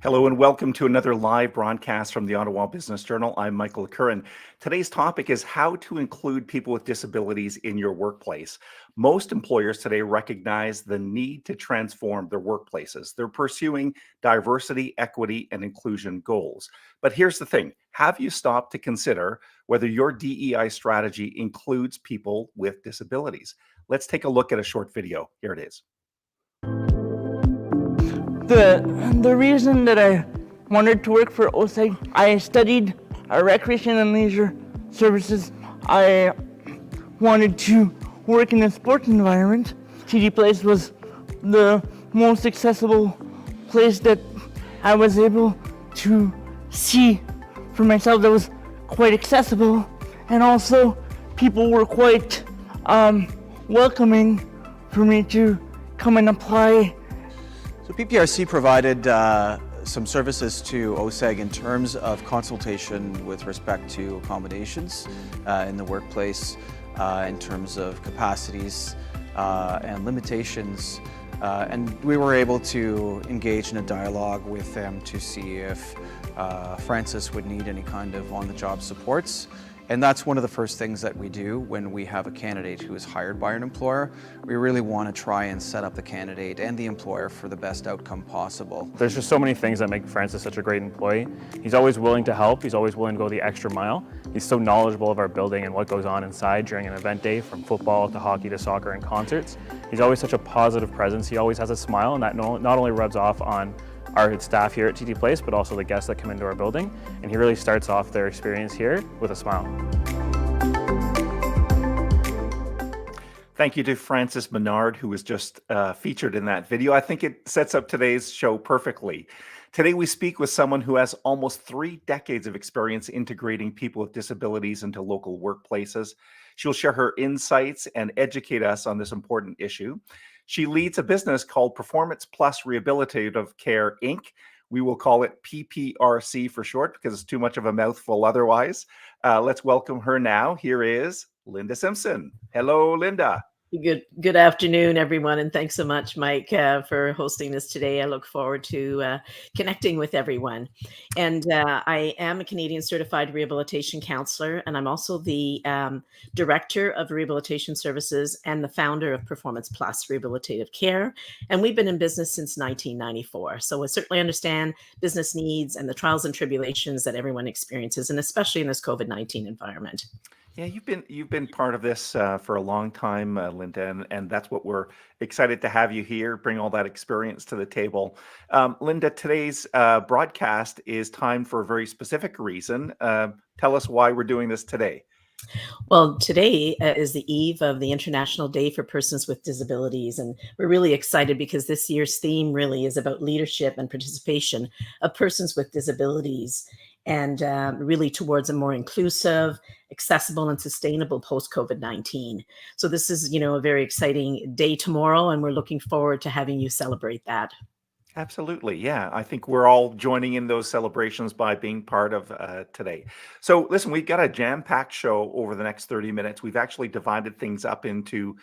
Hello and welcome to another live broadcast from the Ottawa Business Journal. I'm Michael Curran. Today's topic is how to include people with disabilities in your workplace. Most employers today recognize the need to transform their workplaces. They're pursuing diversity, equity, and inclusion goals. But here's the thing, have you stopped to consider whether your DEI strategy includes people with disabilities? Let's take a look at a short video. Here it is. The reason that I wanted to work for OSEG, I studied recreation and leisure services. I wanted to work in a sports environment. TD Place was the most accessible place that I was able to see for myself that was quite accessible, and also people were quite welcoming for me to come and apply. So PPRC provided some services to OSEG in terms of consultation with respect to accommodations in the workplace, in terms of capacities and limitations. And we were able to engage in a dialogue with them to see if Francis would need any kind of on-the-job supports. And that's one of the first things that we do when we have a candidate who is hired by an employer. We really want to try and set up the candidate and the employer for the best outcome possible. There's just so many things that make Francis such a great employee. He's always willing to help. He's always willing to go the extra mile. He's so knowledgeable of our building and what goes on inside during an event day, from football to hockey to soccer and concerts. He's always such a positive presence. He always has a smile, and that not only rubs off on our staff here at TD Place, but also the guests that come into our building. And he really starts off their experience here with a smile. Thank you to Francis Menard, who was just featured in that video. I think it sets up today's show perfectly. Today, we speak with someone who has almost 3 decades of experience integrating people with disabilities into local workplaces. She'll share her insights and educate us on this important issue. She leads a business called Performance Plus Rehabilitative Care, Inc. We will call it PPRC for short because it's too much of a mouthful otherwise. Let's welcome her now. Here is Linda Simpson. Hello, Linda. Good afternoon, everyone, and thanks so much, Mike, for hosting this today. I look forward to connecting with everyone. And I am a Canadian Certified Rehabilitation Counselor, and I'm also the Director of Rehabilitation Services and the founder of Performance Plus Rehabilitative Care. And we've been in business since 1994. So I certainly understand business needs and the trials and tribulations that everyone experiences, and especially in this COVID-19 environment. Yeah, you've been part of this for a long time, Linda, and that's what we're excited to have you here. Bring all that experience to the table, Linda. Today's broadcast is timed for a very specific reason. Tell us why we're doing this today. Well, today is the eve of the International Day for Persons with Disabilities, and we're really excited because this year's theme really is about leadership and participation of persons with disabilities, and really towards a more inclusive, accessible, and sustainable post-COVID-19. So this is, a very exciting day tomorrow, and we're looking forward to having you celebrate that. Absolutely. Yeah. I think we're all joining in those celebrations by being part of today. So listen, we've got a jam-packed show over the next 30 minutes. We've actually divided things up into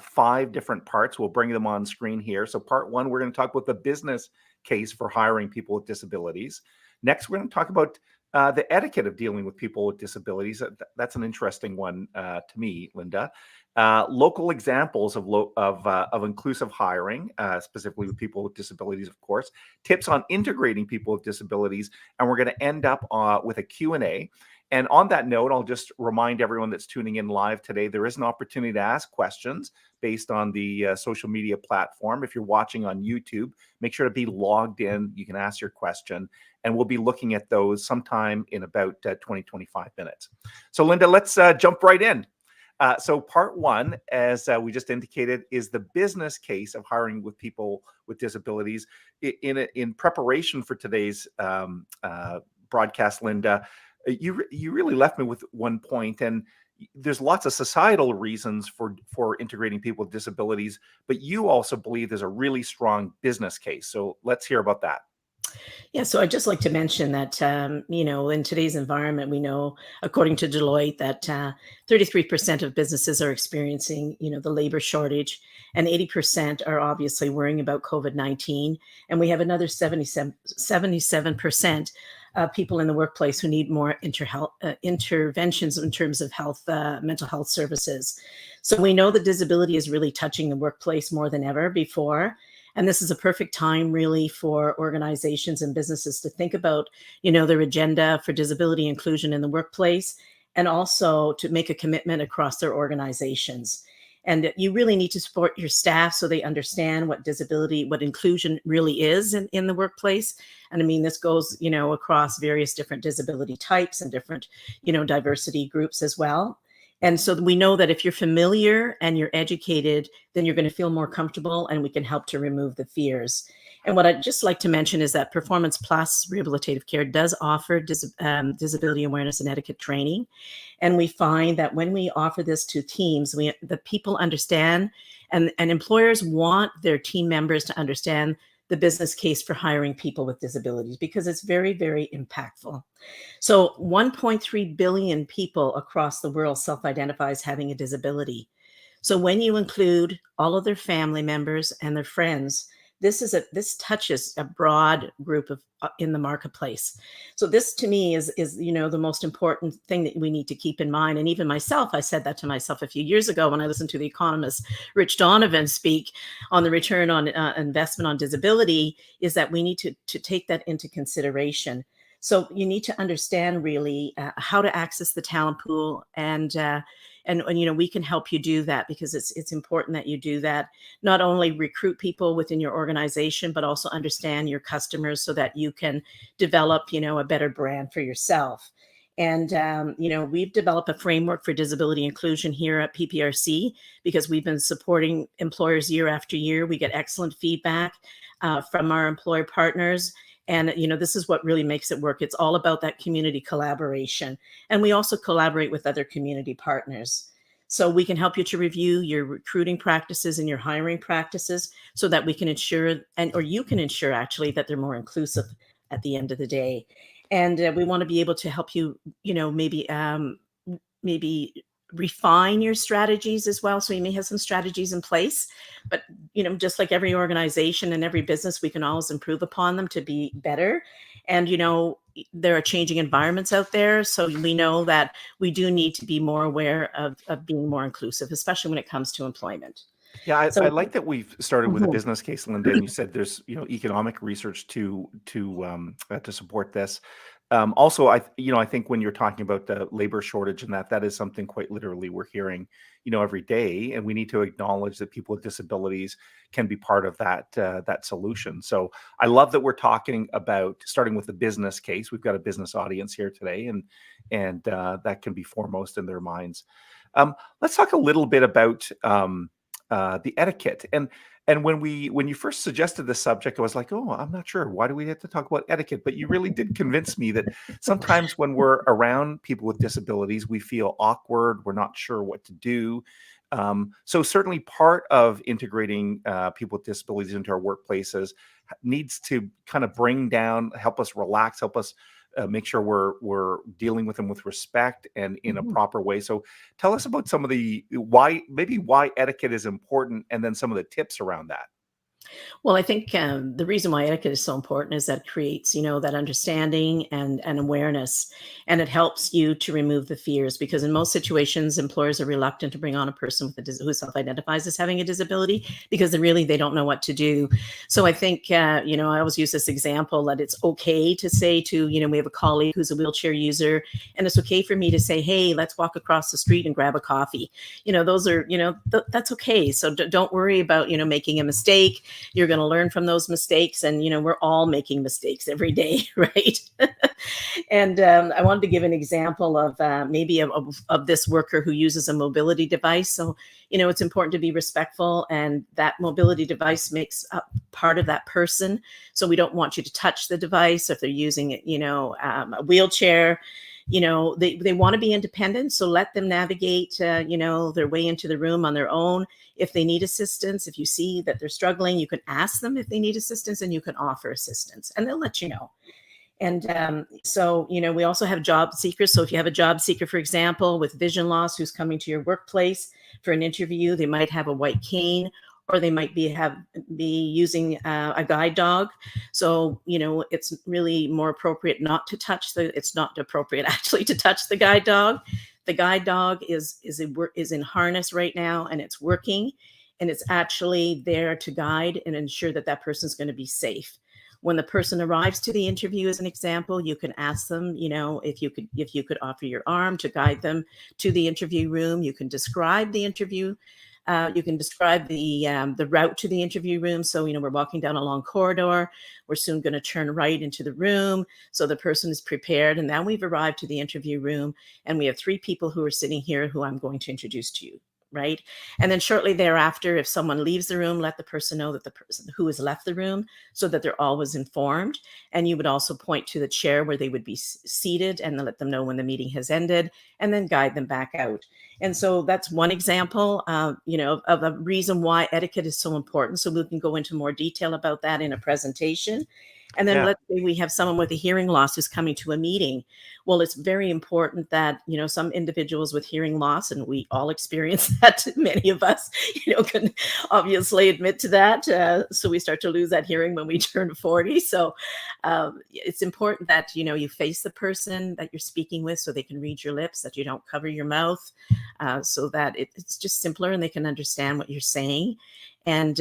5 different parts. We'll bring them on screen here. So part 1, we're going to talk about the business case for hiring people with disabilities. Next, we're going to talk about the etiquette of dealing with people with disabilities. That's an interesting one to me, Linda. Local examples of inclusive hiring, specifically with people with disabilities, of course. Tips on integrating people with disabilities, and we're going to end up with a Q&A. And on that note, I'll just remind everyone that's tuning in live today, there is an opportunity to ask questions based on the social media platform. If you're watching on YouTube, make sure to be logged in. You can ask your question, and we'll be looking at those sometime in about 20-25 minutes. So Linda, let's jump right in. So part 1, as we just indicated, is the business case of hiring with people with disabilities. In preparation for today's broadcast, Linda, you really left me with one point, and there's lots of societal reasons for integrating people with disabilities, but you also believe there's a really strong business case. So let's hear about that. Yeah, so I'd just like to mention that, in today's environment, we know, according to Deloitte, that 33% of businesses are experiencing, the labor shortage, and 80% are obviously worrying about COVID-19. And we have another 77% people in the workplace who need more interventions in terms of health, mental health services. So we know that disability is really touching the workplace more than ever before. And this is a perfect time really for organizations and businesses to think about, their agenda for disability inclusion in the workplace, and also to make a commitment across their organizations. And you really need to support your staff so they understand what inclusion really is in the workplace. And I mean, this goes, across various different disability types and different, diversity groups as well. And so we know that if you're familiar and you're educated, then you're going to feel more comfortable, and we can help to remove the fears. And what I'd just like to mention is that Performance Plus Rehabilitative Care does offer disability awareness and etiquette training. And we find that when we offer this to teams, the people understand, and employers want their team members to understand the business case for hiring people with disabilities, because it's very, very impactful. So 1.3 billion people across the world self-identify as having a disability. So when you include all of their family members and their friends, this touches a broad group of in the marketplace. So this to me is the most important thing that we need to keep in mind. And even myself, I said that to myself a few years ago when I listened to the economist Rich Donovan speak on the return on investment on disability, is that we need to take that into consideration. So you need to understand really how to access the talent pool, and we can help you do that, because it's important that you do that. Not only recruit people within your organization, but also understand your customers so that you can develop, a better brand for yourself. And, we've developed a framework for disability inclusion here at PPRC, because we've been supporting employers year after year. We get excellent feedback from our employer partners. And, this is what really makes it work. It's all about that community collaboration. And we also collaborate with other community partners. So we can help you to review your recruiting practices and your hiring practices, so that we can ensure, or you can ensure actually, that they're more inclusive at the end of the day. And we want to be able to help you, maybe refine your strategies as well. So you may have some strategies in place, but just like every organization and every business, we can always improve upon them to be better. And there are changing environments out there, so we know that we do need to be more aware of being more inclusive, especially when it comes to employment. Yeah, I So like that we've started with a Mhm. business case, Linda, and you said there's economic research to support this. Also, I think when you're talking about the labor shortage, and that is something quite literally we're hearing every day, and we need to acknowledge that people with disabilities can be part of that solution. So I love that we're talking about starting with the business case. We've got a business audience here today, and that can be foremost in their minds. Let's talk a little bit about the etiquette. And when you first suggested this subject, I was like, oh, I'm not sure. Why do we have to talk about etiquette? But you really did convince me that sometimes when we're around people with disabilities, we feel awkward. We're not sure what to do. So certainly part of integrating people with disabilities into our workplaces needs to kind of help us relax, help us make sure we're dealing with them with respect and in a Mhm. proper way. So tell us about some of why etiquette is important, and then some of the tips around that. Well, I think the reason why etiquette is so important is that it creates, that understanding and awareness, and it helps you to remove the fears. Because in most situations, employers are reluctant to bring on a person who self-identifies as having a disability, because they don't know what to do. So I think, I always use this example that it's okay to say to, we have a colleague who's a wheelchair user, and it's okay for me to say, hey, let's walk across the street and grab a coffee. Those are, that's okay. So don't worry about, making a mistake. You're going to learn from those mistakes, and we're all making mistakes every day, right? And I wanted to give an example of maybe of this worker who uses a mobility device. So it's important to be respectful, and that mobility device makes up part of that person. So we don't want you to touch the device if they're using it, a wheelchair. they want to be independent, so let them navigate, their way into the room on their own. If they need assistance, if you see that they're struggling, you can ask them if they need assistance, and you can offer assistance, and they'll let you know. And so, we also have job seekers. So if you have a job seeker, for example, with vision loss, who's coming to your workplace for an interview, they might have a white cane, or they might be using a guide dog. So, it's really more appropriate not to touch it's not appropriate actually to touch the guide dog. The guide dog is in harness right now, and it's working, and it's actually there to guide and ensure that that person's going to be safe. When the person arrives to the interview, as an example, you can ask them, if you could offer your arm to guide them to the interview room. You can describe the interview. You can describe the route to the interview room. So, we're walking down a long corridor. We're soon going to turn right into the room. So the person is prepared. And then we've arrived to the interview room, and we have 3 people who are sitting here who I'm going to introduce to you. Right. And then shortly thereafter, if someone leaves the room, let the person know that the person who has left the room, so that they're always informed. And you would also point to the chair where they would be seated, and let them know when the meeting has ended, and then guide them back out. And so that's one example, of a reason why etiquette is so important. So we can go into more detail about that in a presentation. And then let's say we have someone with a hearing loss who's coming to a meeting. Well, it's very important that, some individuals with hearing loss, and we all experience that, many of us, can obviously admit to that. So we start to lose that hearing when we turn 40. So it's important that, you face the person that you're speaking with, so they can read your lips, that you don't cover your mouth, so that it's just simpler and they can understand what you're saying. And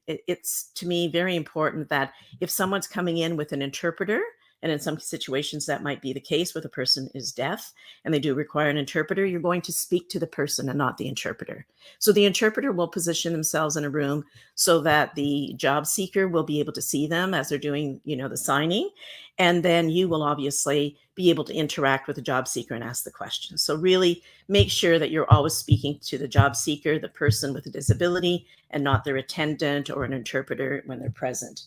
it's, to me, very important that if someone's coming in with an interpreter, and in some situations that might be the case where the person is deaf and they do require an interpreter, you're going to speak to the person and not the interpreter. So the interpreter will position themselves in a room so that the job seeker will be able to see them as they're doing, the signing. And then you will obviously be able to interact with the job seeker and ask the questions. So really make sure that you're always speaking to the job seeker, the person with a disability, and not their attendant or an interpreter when they're present.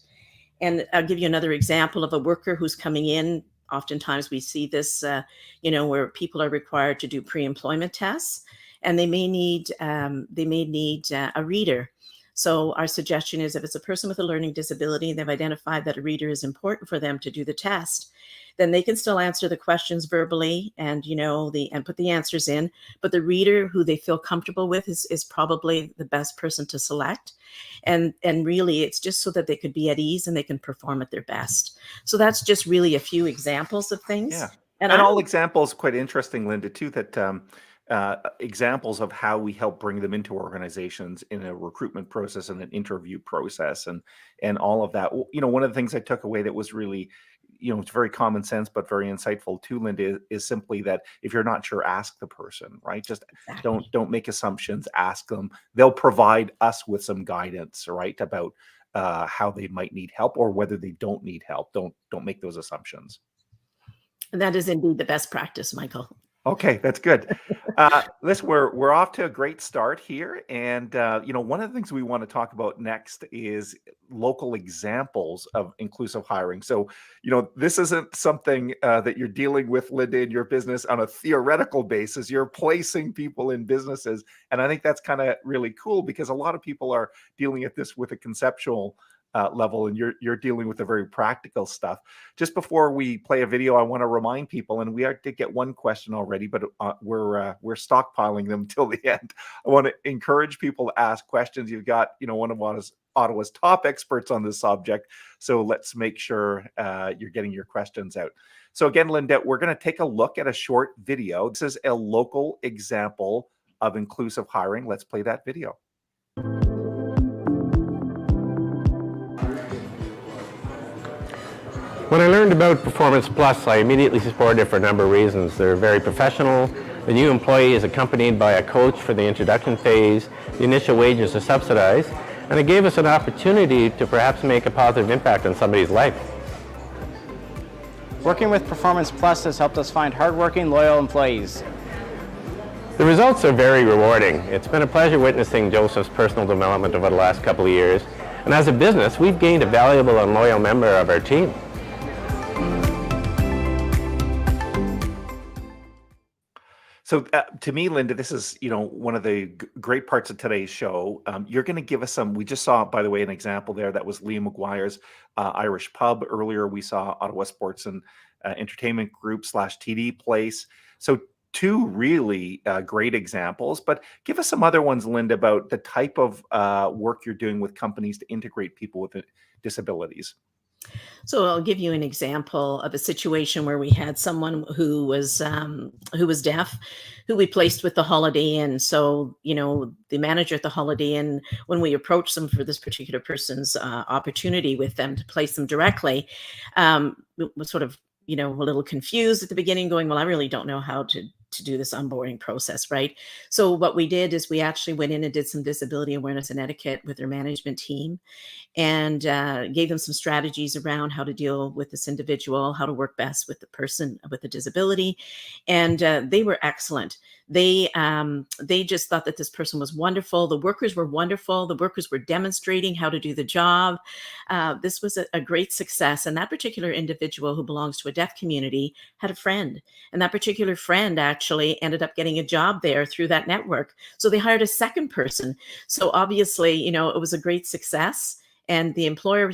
And I'll give you another example of a worker who's coming in. Oftentimes we see this, where people are required to do pre-employment tests, and they may need a reader. So our suggestion is, if it's a person with a learning disability and they've identified that a reader is important for them to do the test, then they can still answer the questions verbally and, and put the answers in. But the reader who they feel comfortable with is probably the best person to select. And really, it's just so that they could be at ease and they can perform at their best. So that's just really a few examples of things. Yeah. And all examples, quite interesting, Linda, too, that examples of how we help bring them into organizations in a recruitment process and an interview process and all of that. One of the things I took away that was really, it's very common sense, but very insightful too, Linda, is simply that if you're not sure, ask the person, right? Just don't make assumptions, ask them. They'll provide us with some guidance, right, about how they might need help or whether they don't need help. Don't make those assumptions. And that is indeed the best practice, Michael. Okay, that's good. Listen, we're off to a great start here, and one of the things we want to talk about next is local examples of inclusive hiring. So, this isn't something that you're dealing with, Linda, in your business on a theoretical basis. You're placing people in businesses, and I think that's kind of really cool because a lot of people are dealing at this with a conceptual level, and you're dealing with the very practical stuff. Just before we play a video, I want to remind people, and we did get one question already, but we're stockpiling them till the end. I want to encourage people to ask questions. You've got one of Ottawa's top experts on this subject, so let's make sure you're getting your questions out. So again, Linda, we're going to take a look at a short video. This is a local example of inclusive hiring. Let's play that video. When I learned about Performance Plus, I immediately supported it for a number of reasons. They're very professional. The new employee is accompanied by a coach for the introduction phase. The initial wages are subsidized. And it gave us an opportunity to perhaps make a positive impact on somebody's life. Working with Performance Plus has helped us find hardworking, loyal employees. The results are very rewarding. It's been a pleasure witnessing Joseph's personal development over the last couple of years. And as a business, we've gained a valuable and loyal member of our team. So to me, Linda, this is one of the great parts of today's show. You're going to give us some. We just saw, by the way, an example there that was Liam McGuire's Irish Pub. Earlier, we saw Ottawa Sports and Entertainment Group / TD Place. So two really great examples. But give us some other ones, Linda, about the type of work you're doing with companies to integrate people with disabilities. So I'll give you an example of a situation where we had someone who was deaf, who we placed with the Holiday Inn. So the manager at the Holiday Inn, when we approached them for this particular person's opportunity with them to place them directly, was sort of a little confused at the beginning, going, "Well, I really don't know how to do this onboarding process," right? So what we did is we actually went in and did some disability awareness and etiquette with their management team, and gave them some strategies around how to deal with this individual, how to work best with the person with the disability. And they were excellent. They just thought that this person was wonderful. The workers were wonderful. The workers were demonstrating how to do the job. This was a great success. And that particular individual, who belongs to a deaf community, had a friend. And that particular friend actually ended up getting a job there through that network. So they hired a second person. So obviously, it was a great success. And the employer,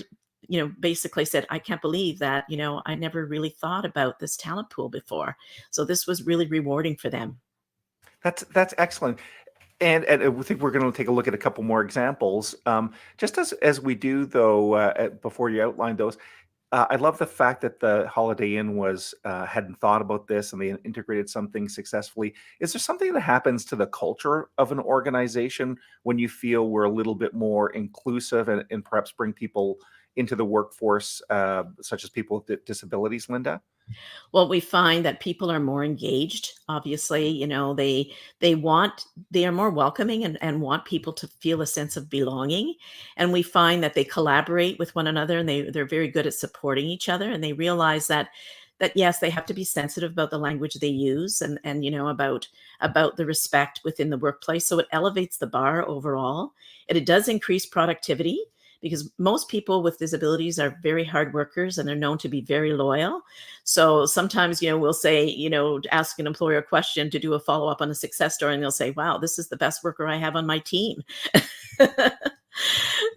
basically said, "I can't believe that, I never really thought about this talent pool before." So this was really rewarding for them. That's excellent. And I think we're going to take a look at a couple more examples. Just as we do, though, before you outline those, I love the fact that the Holiday Inn hadn't thought about this and they integrated something successfully. Is there something that happens to the culture of an organization when you feel we're a little bit more inclusive and perhaps bring people into the workforce, such as people with disabilities, Linda? Well, we find that people are more engaged. Obviously, they are more welcoming and want people to feel a sense of belonging. And we find that they collaborate with one another, and they're very good at supporting each other. And they realize that yes, they have to be sensitive about the language they use, and about the respect within the workplace. So it elevates the bar overall. And it does increase productivity, because most people with disabilities are very hard workers and they're known to be very loyal. So sometimes, we'll say, ask an employer a question to do a follow-up on a success story, and they'll say, "Wow, this is the best worker I have on my team."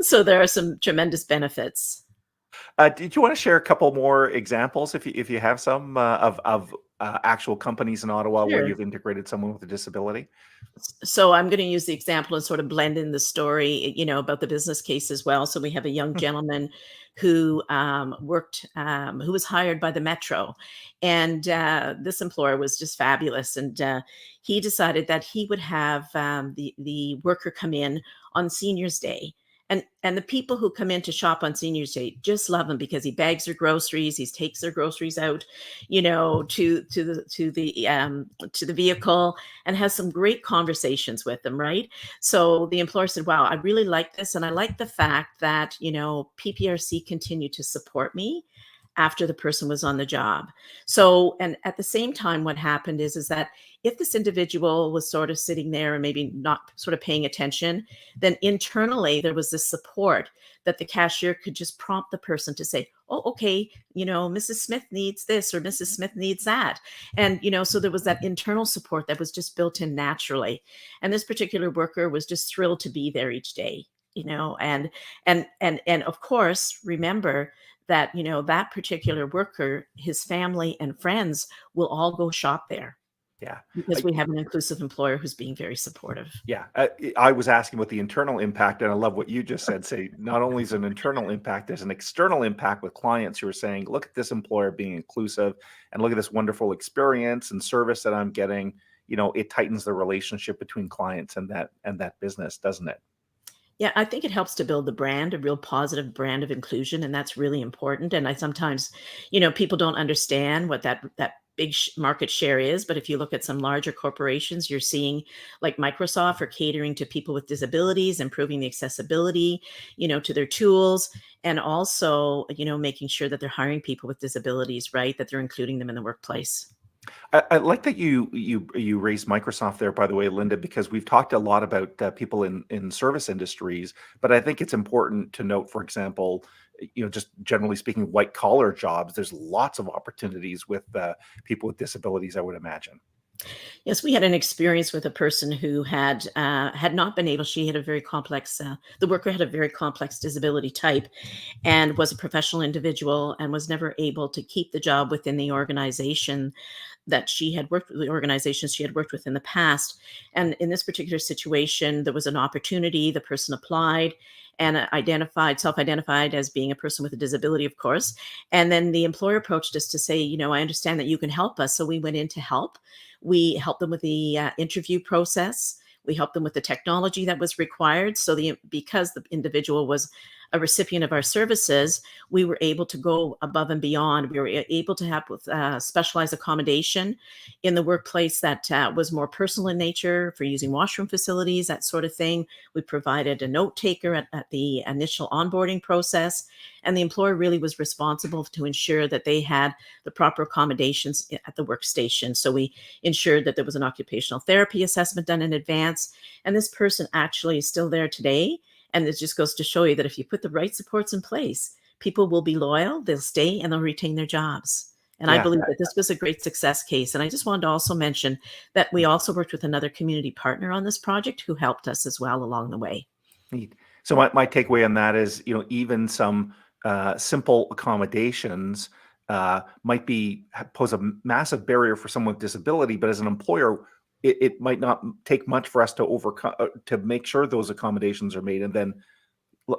So there are some tremendous benefits. Did you want to share a couple more examples, if you have some, of actual companies in Ottawa where Sure. you've integrated someone with a disability? So I'm going to use the example and sort of blend in the story, about the business case as well. So we have a young gentleman who who was hired by the Metro, and this employer was just fabulous. And he decided that he would have the worker come in on Seniors Day. And the people who come in to shop on Seniors Day just love him, because he bags their groceries, he takes their groceries out, to the vehicle, and has some great conversations with them, right? So the employer said, "Wow, I really like this, and I like the fact that PPRC continued to support me after the person was on the job." So, and at the same time, what happened is that if this individual was sort of sitting there and maybe not sort of paying attention, then internally there was this support that the cashier could just prompt the person to say, "Oh, okay, Mrs. Smith needs this, or Mrs. Smith needs that." And, so there was that internal support that was just built in naturally. And this particular worker was just thrilled to be there each day, and of course, remember that, that particular worker, his family and friends will all go shop there, Yeah. because we have an inclusive employer who's being very supportive. Yeah, I was asking about the internal impact, and I love what you just said. Say, not only is an internal impact, there's an external impact with clients who are saying, "Look at this employer being inclusive, and look at this wonderful experience and service that I'm getting." It tightens the relationship between clients and that business, doesn't it? Yeah, I think it helps to build the brand, a real positive brand of inclusion, and that's really important. And I sometimes, people don't understand what that big market share is. But if you look at some larger corporations, you're seeing, like Microsoft, are catering to people with disabilities, improving the accessibility, to their tools, and also, making sure that they're hiring people with disabilities, right? That they're including them in the workplace. I like that you raised Microsoft there, by the way, Linda, because we've talked a lot about people in service industries, but I think it's important to note, for example, just generally speaking, white collar jobs. There's lots of opportunities with people with disabilities, I would imagine. Yes, we had an experience with a person who had not been able. She had a very complex. The worker had a very complex disability type, and was a professional individual, and was never able to keep the job within the organization that she had worked with, the organizations she had worked with in the past. And in this particular situation, there was an opportunity. The person applied and self-identified as being a person with a disability, of course. And then the employer approached us to say, I understand that you can help us. So we went in to help. We helped them with the interview process. We helped them with the technology that was required. So because the individual was a recipient of our services, we were able to go above and beyond. We were able to have specialized accommodation in the workplace that was more personal in nature, for using washroom facilities, that sort of thing. We provided a note taker at the initial onboarding process, and the employer really was responsible to ensure that they had the proper accommodations at the workstation. So we ensured that there was an occupational therapy assessment done in advance, and this person actually is still there today. And it just goes to show you that if you put the right supports in place, people will be loyal, they'll stay, and they'll retain their jobs. And I Yeah. believe that this was a great success case. And I just wanted to also mention that we also worked with another community partner on this project who helped us as well along the way. Neat. So my takeaway on that is, even some simple accommodations might pose a massive barrier for someone with disability, but as an employer, it might not take much for us to overcome to make sure those accommodations are made, and then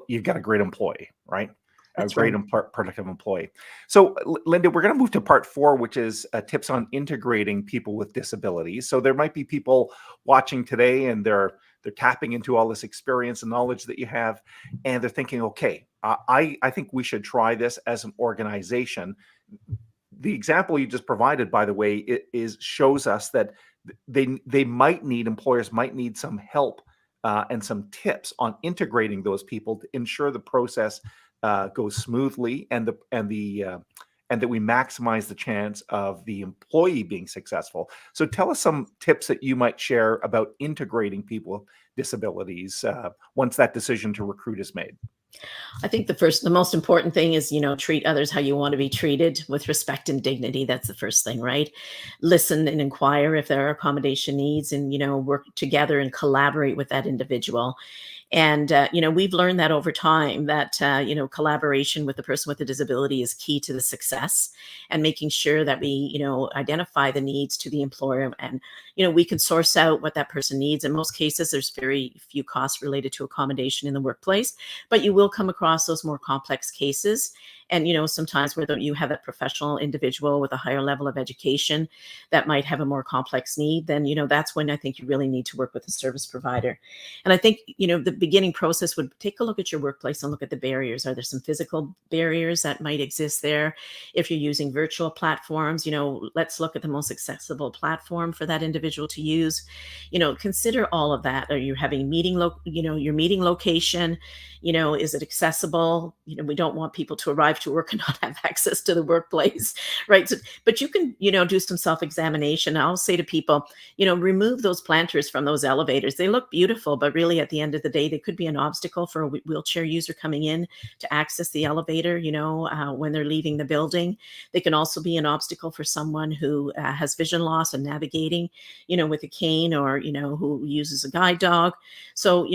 you've got a great employee, right? A That's great right. and productive employee. So, Linda, we're going to move to part 4, which is tips on integrating people with disabilities. So there might be people watching today, and they're tapping into all this experience and knowledge that you have, and they're thinking, okay, I think we should try this as an organization. The example you just provided, by the way, shows us that employers might need some help and some tips on integrating those people to ensure the process goes smoothly, and that we maximize the chance of the employee being successful. So tell us some tips that you might share about integrating people with disabilities once that decision to recruit is made. I think the most important thing is, treat others how you want to be treated, with respect and dignity. That's the first thing, right? Listen and inquire if there are accommodation needs, and, work together and collaborate with that individual. And, we've learned that over time that, collaboration with the person with a disability is key to the success, and making sure that we, identify the needs to the employer, and, we can source out what that person needs. In most cases, there's very few costs related to accommodation in the workplace, but you will come across those more complex cases. And, sometimes where you have a professional individual with a higher level of education that might have a more complex need, then, that's when I think you really need to work with a service provider. And I think, the beginning process would take a look at your workplace and look at the barriers. Are there some physical barriers that might exist there? If you're using virtual platforms, let's look at the most accessible platform for that individual to use. Consider all of that. Are you having your meeting location? Is it accessible? We don't want people to arrive to work and not have access to the workplace, right? So, but you can, do some self-examination. I'll say to people, remove those planters from those elevators. They look beautiful, but really at the end of the day, they could be an obstacle for a wheelchair user coming in to access the elevator, when they're leaving the building. They can also be an obstacle for someone who has vision loss and navigating, with a cane, or, who uses a guide dog. So,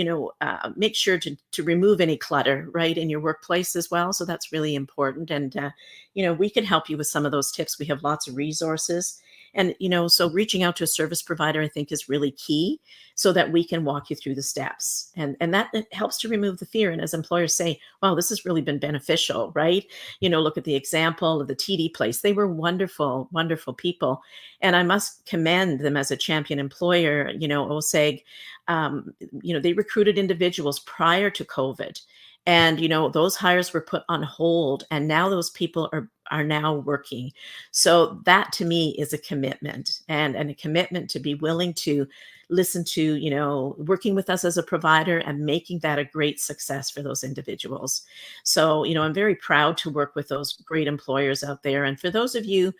make sure to remove any clutter, right, in your workplace as well. So that's really important. And, we can help you with some of those tips. We have lots of resources. And, so reaching out to a service provider, I think, is really key, so that we can walk you through the steps. And that it helps to remove the fear. And as employers say, wow, this has really been beneficial, right? Look at the example of the TD place. They were wonderful, wonderful people. And I must commend them as a champion employer. OSEG, they recruited individuals prior to COVID. And, those hires were put on hold, and now those people are now working. So that to me is a commitment, and a commitment to be willing to listen to, working with us as a provider, and making that a great success for those individuals. So, I'm very proud to work with those great employers out there. And for those of you,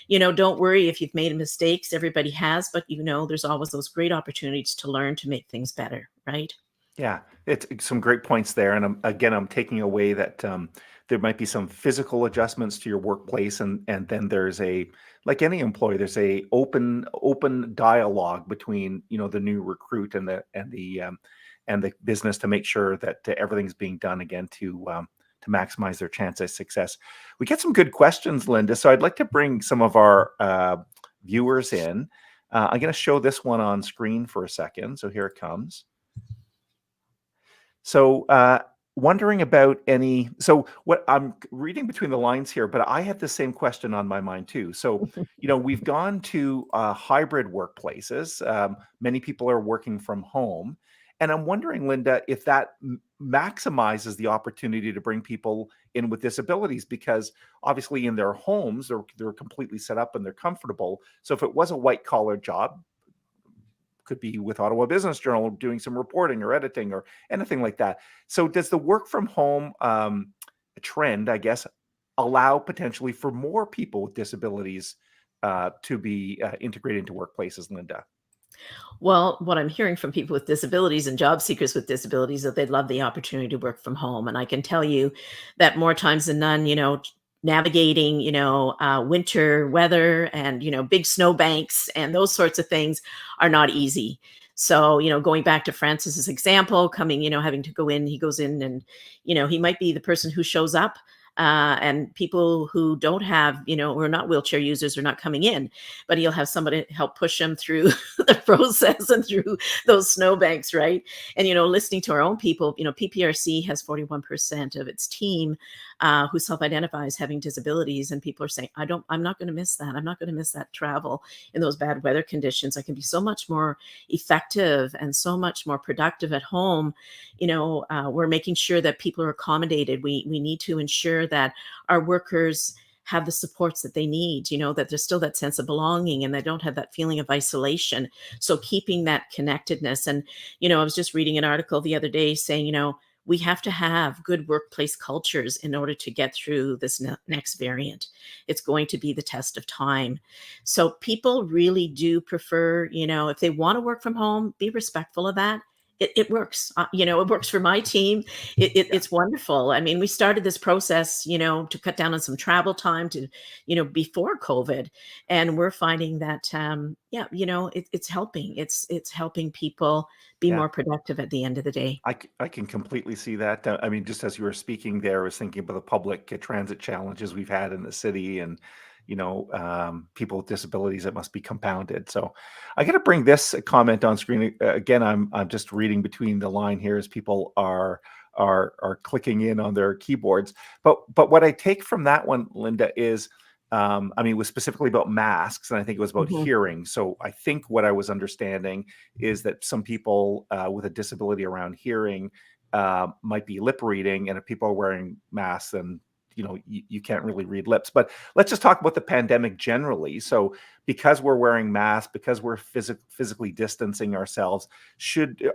don't worry if you've made mistakes. Everybody has, but there's always those great opportunities to learn to make things better, right? Yeah, it's some great points there, and I'm taking away that there might be some physical adjustments to your workplace, and then there's a, like any employee, there's a open dialogue between, the new recruit and the business to make sure that everything's being done again to maximize their chance of success. We get some good questions, Linda. So I'd like to bring some of our viewers in. I'm going to show this one on screen for a second. So here it comes. So wondering about any, so what I'm reading between the lines here, but I had the same question on my mind too. So, we've gone to hybrid workplaces. Many people are working from home. And I'm wondering, Linda, if that maximizes the opportunity to bring people in with disabilities, because obviously in their homes, they're completely set up and they're comfortable. So if it was a white collar job, could be with Ottawa Business Journal doing some reporting or editing or anything like that. So does the work from home trend, I guess, allow potentially for more people with disabilities to be integrated into workplaces, Linda? Well, what I'm hearing from people with disabilities and job seekers with disabilities is that they'd love the opportunity to work from home. And I can tell you that more times than none, navigating, winter weather and, big snowbanks and those sorts of things are not easy. So, going back to Francis's example, coming, having to go in, he goes in and, he might be the person who shows up. And people who don't have, who are not wheelchair users are not coming in, but he'll have somebody help push him through the process and through those snowbanks, right? And, listening to our own people, PPRC has 41% of its team who self-identifies having disabilities, and people are saying, I'm not going to miss that. I'm not going to miss that travel in those bad weather conditions. I can be so much more effective and so much more productive at home. We're making sure that people are accommodated. We need to ensure that our workers have the supports that they need, that there's still that sense of belonging and they don't have that feeling of isolation. So keeping that connectedness. And, I was just reading an article the other day saying, we have to have good workplace cultures in order to get through this next variant. It's going to be the test of time. So people really do prefer, if they want to work from home, be respectful of that. It works. It works for my team. It's wonderful. I mean, we started this process, to cut down on some travel time to, before COVID. And we're finding that, it's helping. It's helping people be Yeah. more productive at the end of the day. I can completely see that. I mean, just as you were speaking there, I was thinking about the public transit challenges we've had in the city, and people with disabilities that must be compounded. So I got to bring this comment on screen again. I'm just reading between the line here as people are clicking in on their keyboards. But what I take from that one, Linda, is it was specifically about masks, and I think it was about Mhm. hearing. So I think what I was understanding is that some people with a disability around hearing might be lip reading, and if people are wearing masks, then you can't really read lips. But let's just talk about the pandemic generally. So because we're wearing masks, because we're physically distancing ourselves,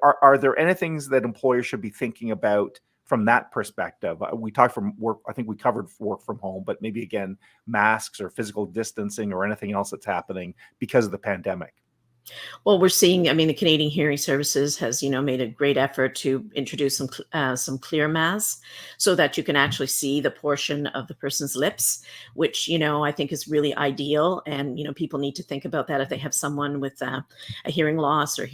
are there any things that employers should be thinking about from that perspective? We talked from work, I think we covered work from home, but maybe again, masks or physical distancing or anything else that's happening because of the pandemic. Well, we're seeing, the Canadian Hearing Services has, made a great effort to introduce some clear masks so that you can actually see the portion of the person's lips, which, I think is really ideal. And, people need to think about that if they have someone with a hearing loss or,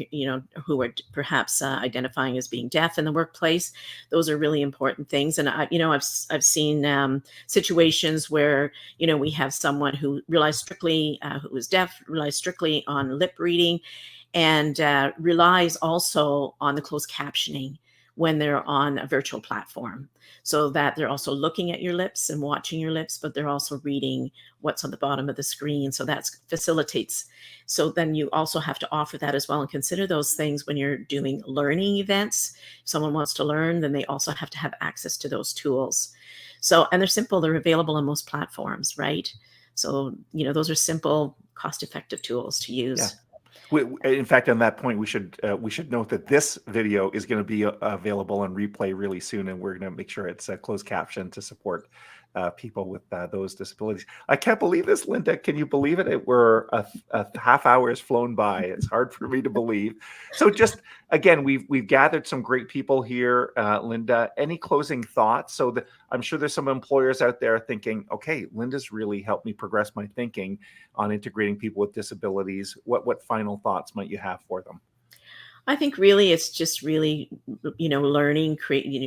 who are perhaps identifying as being deaf in the workplace. Those are really important things. And, I've seen situations where, we have someone who relies strictly, who is deaf, relies strictly on lip reading, and relies also on the closed captioning when they're on a virtual platform, so that they're also looking at your lips and watching your lips, but they're also reading what's on the bottom of the screen. So that facilitates. So then you also have to offer that as well and consider those things when you're doing learning events. If someone wants to learn, then they also have to have access to those tools. So, and they're simple, they're available on most platforms, right? So, those are simple, cost-effective tools to use. Yeah. In fact, on that point, we should note that this video is going to be available on replay really soon, and we're going to make sure it's closed caption to support people with those disabilities. I can't believe this, Linda. Can you believe it? We're a half hour has flown by. It's hard for me to believe. So just again, we've gathered some great people here. Linda, any closing thoughts? So that I'm sure there's some employers out there thinking, okay, Linda's really helped me progress my thinking on integrating people with disabilities. What final thoughts might you have for them? I think really it's just really, learning,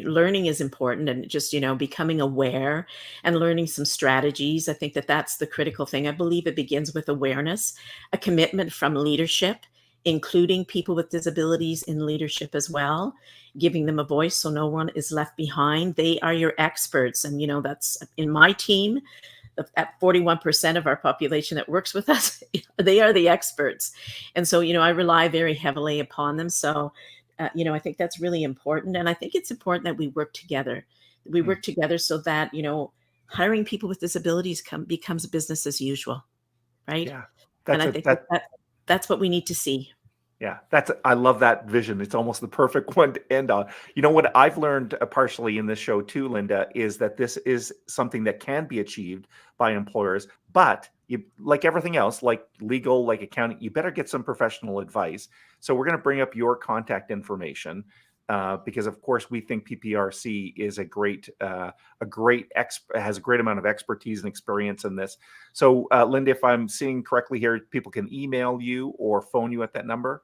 learning is important, and just, becoming aware and learning some strategies. I think that that's the critical thing. I believe it begins with awareness, a commitment from leadership, including people with disabilities in leadership as well, giving them a voice so no one is left behind. They are your experts. And, that's in my team at 41% of our population that works with us, they are the experts. And so, I rely very heavily upon them. So, I think that's really important. And I think it's important that we work together. We Mm, work together so that, hiring people with disabilities becomes business as usual, right? yeah, And that's I a think that that's what we need to see. Yeah, I love that vision. It's almost the perfect one to end on. You know what I've learned partially in this show too, Linda, is that this is something that can be achieved by employers, but you, like everything else, like legal, like accounting, you better get some professional advice. So we're going to bring up your contact information because, of course, we think PPRC is has a great amount of expertise and experience in this. So, Linda, if I'm seeing correctly here, people can email you or phone you at that number.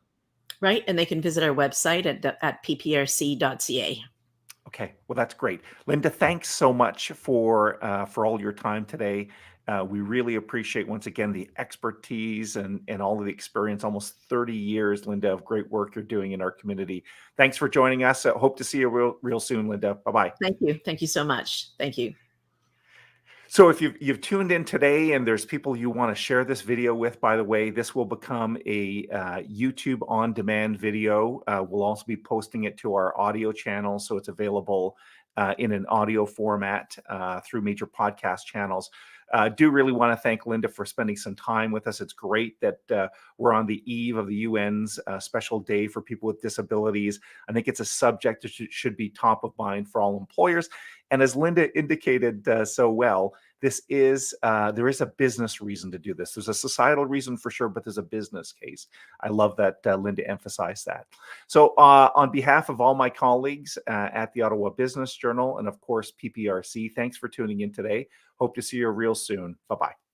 Right. And they can visit our website at pprc.ca. Okay, well, that's great. Linda, thanks so much for all your time today. We really appreciate once again the expertise and all of the experience. Almost 30 years, Linda, of great work you're doing in our community. Thanks for joining us. Hope to see you real soon, Linda. Bye bye. Thank you. Thank you so much. Thank you. So if you've tuned in today and there's people you want to share this video with, by the way, this will become a YouTube on-demand video. We'll also be posting it to our audio channel, so it's available in an audio format through major podcast channels. Do really want to thank Linda for spending some time with us. It's great that we're on the eve of the UN's special day for people with disabilities. I think it's a subject that should be top of mind for all employers. And as Linda indicated so well, there is a business reason to do this. There's a societal reason for sure, but there's a business case. I love that Linda emphasized that. So on behalf of all my colleagues at the Ottawa Business Journal and of course PPRC, thanks for tuning in today. Hope to see you real soon. Bye-bye.